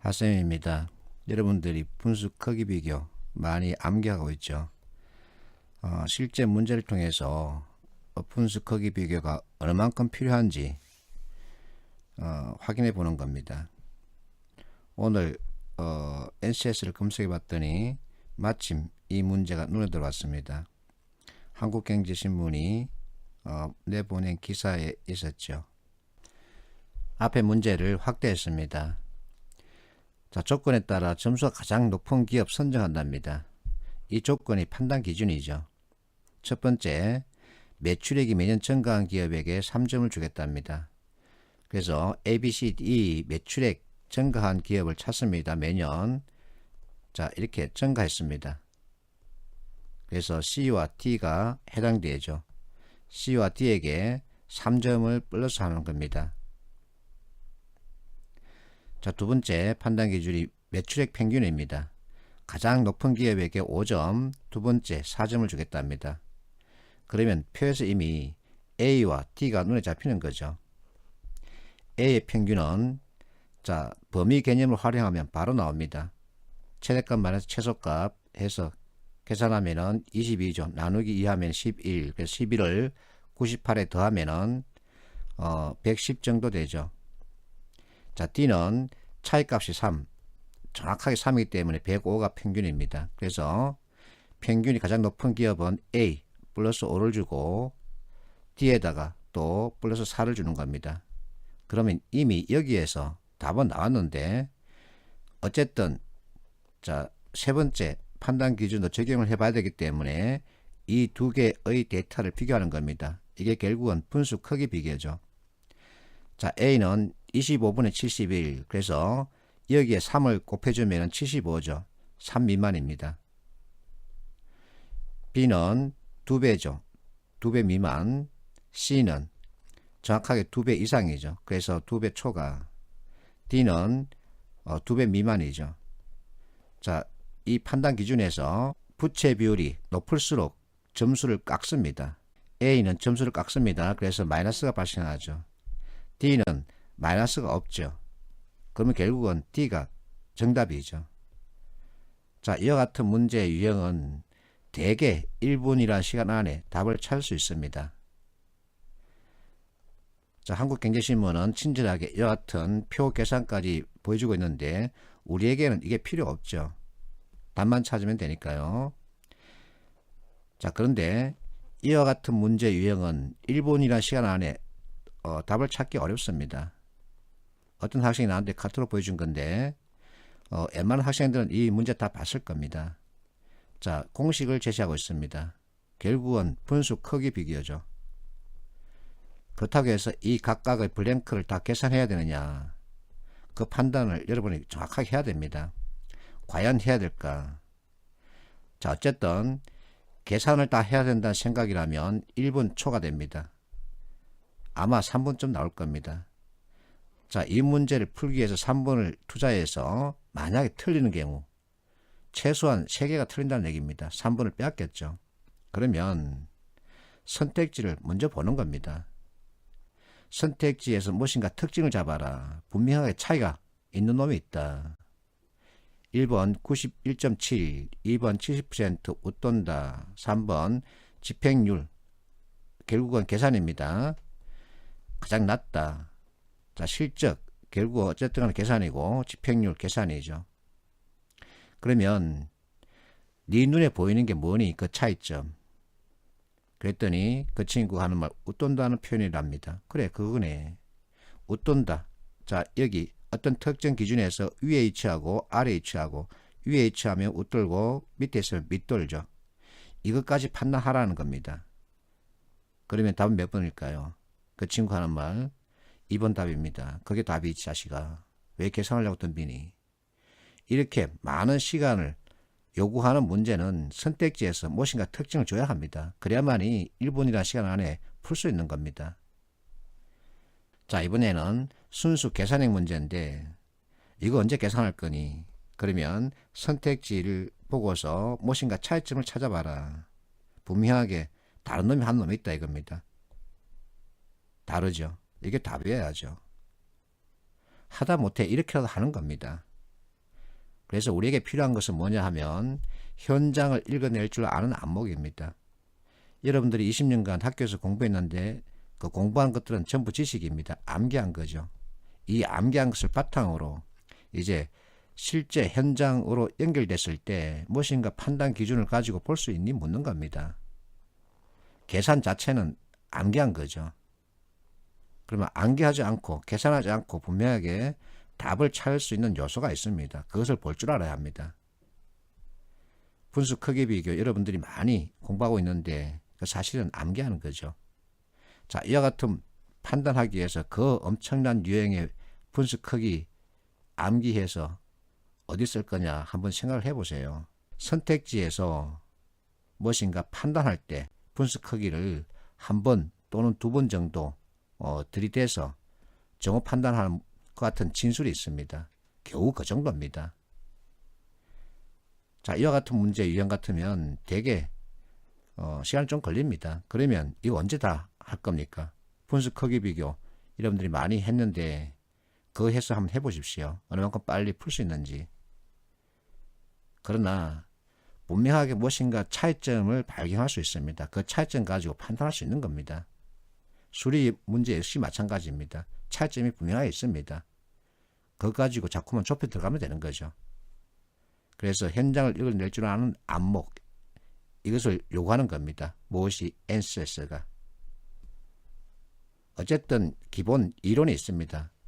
하쌤입니다. 여러분들이 분수 크기 비교 많이 암기하고 있죠. 실제 문제를 통해서 분수 크기 비교가 얼만큼 필요한지 확인해 보는 겁니다. 오늘 NCS를 검색해 봤더니 마침 이 문제가 눈에 들어왔습니다. 한국경제신문이 내보낸 기사에 있었죠. 앞에 문제를 확대했습니다. 자, 조건에 따라 점수가 가장 높은 기업 선정한답니다. 이 조건이 판단 기준이죠. 첫 번째, 매출액이 매년 증가한 기업에게 3점을 주겠답니다. 그래서 A, B, C, D 매출액 증가한 기업을 찾습니다. 매년. 자, 이렇게 증가했습니다. 그래서 C와 D가 해당되죠. C와 D에게 3점을 플러스 하는 겁니다. 자, 두 번째 판단 기준이 매출액 평균입니다. 가장 높은 기업에게 5점, 두 번째 4점을 주겠답니다. 그러면 표에서 이미 A와 D가 눈에 잡히는 거죠. A의 평균은 자, 범위 개념을 활용하면 바로 나옵니다. 최대값 마이너스 최소값 해서 계산하면은 22죠. 나누기 2하면 11. 그래서 11을 98에 더하면은 110 정도 되죠. 자, D는 차이값이 3. 정확하게 3이기 때문에 105가 평균입니다. 그래서 평균이 가장 높은 기업은 A 플러스 5를 주고 D에다가 또 플러스 4를 주는 겁니다. 그러면 이미 여기에서 답은 나왔는데 어쨌든 자, 세 번째 판단 기준도 적용을 해봐야 되기 때문에 이 두 개의 데이터를 비교하는 겁니다. 이게 결국은 분수 크기 비교죠. 자, A는 25분의 71. 그래서 여기에 3을 곱해주면 75죠. 3 미만입니다. B는 2배죠. 2배 미만. C는 정확하게 2배 이상이죠. 그래서 2배 초과. D는 2배 미만이죠. 자, 이 판단 기준에서 부채 비율이 높을수록 점수를 깎습니다. A는 점수를 깎습니다. 그래서 마이너스가 발생하죠. D는 마이너스가 없죠. 그러면 결국은 D가 정답이죠. 자, 이와 같은 문제의 유형은 대개 1분이라는 시간 안에 답을 찾을 수 있습니다. 자, 한국경제신문은 친절하게 이와 같은 표 계산까지 보여주고 있는데 우리에게는 이게 필요 없죠. 답만 찾으면 되니까요. 자, 그런데 이와 같은 문제 유형은 1분이라는 시간 안에 답을 찾기 어렵습니다. 어떤 학생이 나한테 카톡으로 보여준 건데 웬만한 학생들은 이 문제 다 봤을 겁니다. 자, 공식을 제시하고 있습니다. 결국은 분수 크기 비교죠. 그렇다고 해서 이 각각의 블랭크를 다 계산해야 되느냐, 그 판단을 여러분이 정확하게 해야 됩니다. 과연 해야 될까? 자, 어쨌든 계산을 다 해야 된다는 생각이라면 1분 초과됩니다. 아마 3분쯤 나올 겁니다. 자, 이 문제를 풀기 위해서 3분을 투자해서 만약에 틀리는 경우 최소한 3개가 틀린다는 얘기입니다. 3분을 빼앗겼죠. 그러면 선택지를 먼저 보는 겁니다. 선택지에서 무엇인가 특징을 잡아라. 분명하게 차이가 있는 놈이 있다. 1번 91.7, 2번 70% 웃돈다, 3번 집행률, 결국은 계산입니다. 가장 낮다. 자, 실적, 결국 어쨌든 간에 계산이고 집행률 계산이죠. 그러면 네 눈에 보이는 게 뭐니? 그 차이점. 그랬더니 그 친구가 하는 말, 웃돈다는 표현이랍니다. 그래, 그거네. 웃돈다. 자, 여기 어떤 특정 기준에서 위에 위치하고 아래 위치하고, 위에 위치하면 웃돌고 밑에 있으면 밑돌죠. 이것까지 판단하라는 겁니다. 그러면 답은 몇 번일까요? 그 친구 하는 말, 2번 답입니다. 그게 답이지, 자식아. 왜 계산하려고 덤비니? 이렇게 많은 시간을 요구하는 문제는 선택지에서 무엇인가 특징을 줘야 합니다. 그래야만이 1분이라는 시간 안에 풀 수 있는 겁니다. 자, 이번에는 순수 계산형 문제인데 이거 언제 계산할 거니? 그러면 선택지를 보고서 무엇인가 차이점을 찾아봐라. 분명하게 다른 놈이 한 놈이 있다 이겁니다. 다르죠. 이게 답이어야죠. 하다 못해 이렇게라도 하는 겁니다. 그래서 우리에게 필요한 것은 뭐냐 하면 현장을 읽어낼 줄 아는 안목입니다. 여러분들이 20년간 학교에서 공부했는데 그 공부한 것들은 전부 지식입니다. 암기한 거죠. 이 암기한 것을 바탕으로 이제 실제 현장으로 연결됐을 때 무엇인가 판단 기준을 가지고 볼 수 있니 묻는 겁니다. 계산 자체는 암기한 거죠. 그러면 암기하지 않고 계산하지 않고 분명하게 답을 찾을 수 있는 요소가 있습니다. 그것을 볼 줄 알아야 합니다. 분수 크기 비교 여러분들이 많이 공부하고 있는데 사실은 암기하는 거죠. 자, 이와 같은 판단하기 위해서 그 엄청난 유형의 분수 크기 암기해서 어디 쓸 거냐 한번 생각을 해보세요. 선택지에서 무엇인가 판단할 때 분수 크기를 한 번 또는 두 번 정도 들이대서 정오 판단하는 것 같은 진술이 있습니다. 겨우 그 정도입니다. 자, 이와 같은 문제 유형 같으면 되게 시간이 좀 걸립니다. 그러면 이거 언제 다 할 겁니까? 분수 크기 비교 여러분들이 많이 했는데 그거 해서 한번 해보십시오. 어느 만큼 빨리 풀 수 있는지. 그러나 분명하게 무엇인가 차이점을 발견할 수 있습니다. 그 차이점 가지고 판단할 수 있는 겁니다. 수리 문제 역시 마찬가지입니다. 차이점이 분명하게 있습니다. 그거 가지고 자꾸만 좁혀 들어가면 되는 거죠. 그래서 현장을 읽어낼 줄 아는 안목, 이것을 요구하는 겁니다. 무엇이 NCS가. 어쨌든 기본 이론이 있습니다.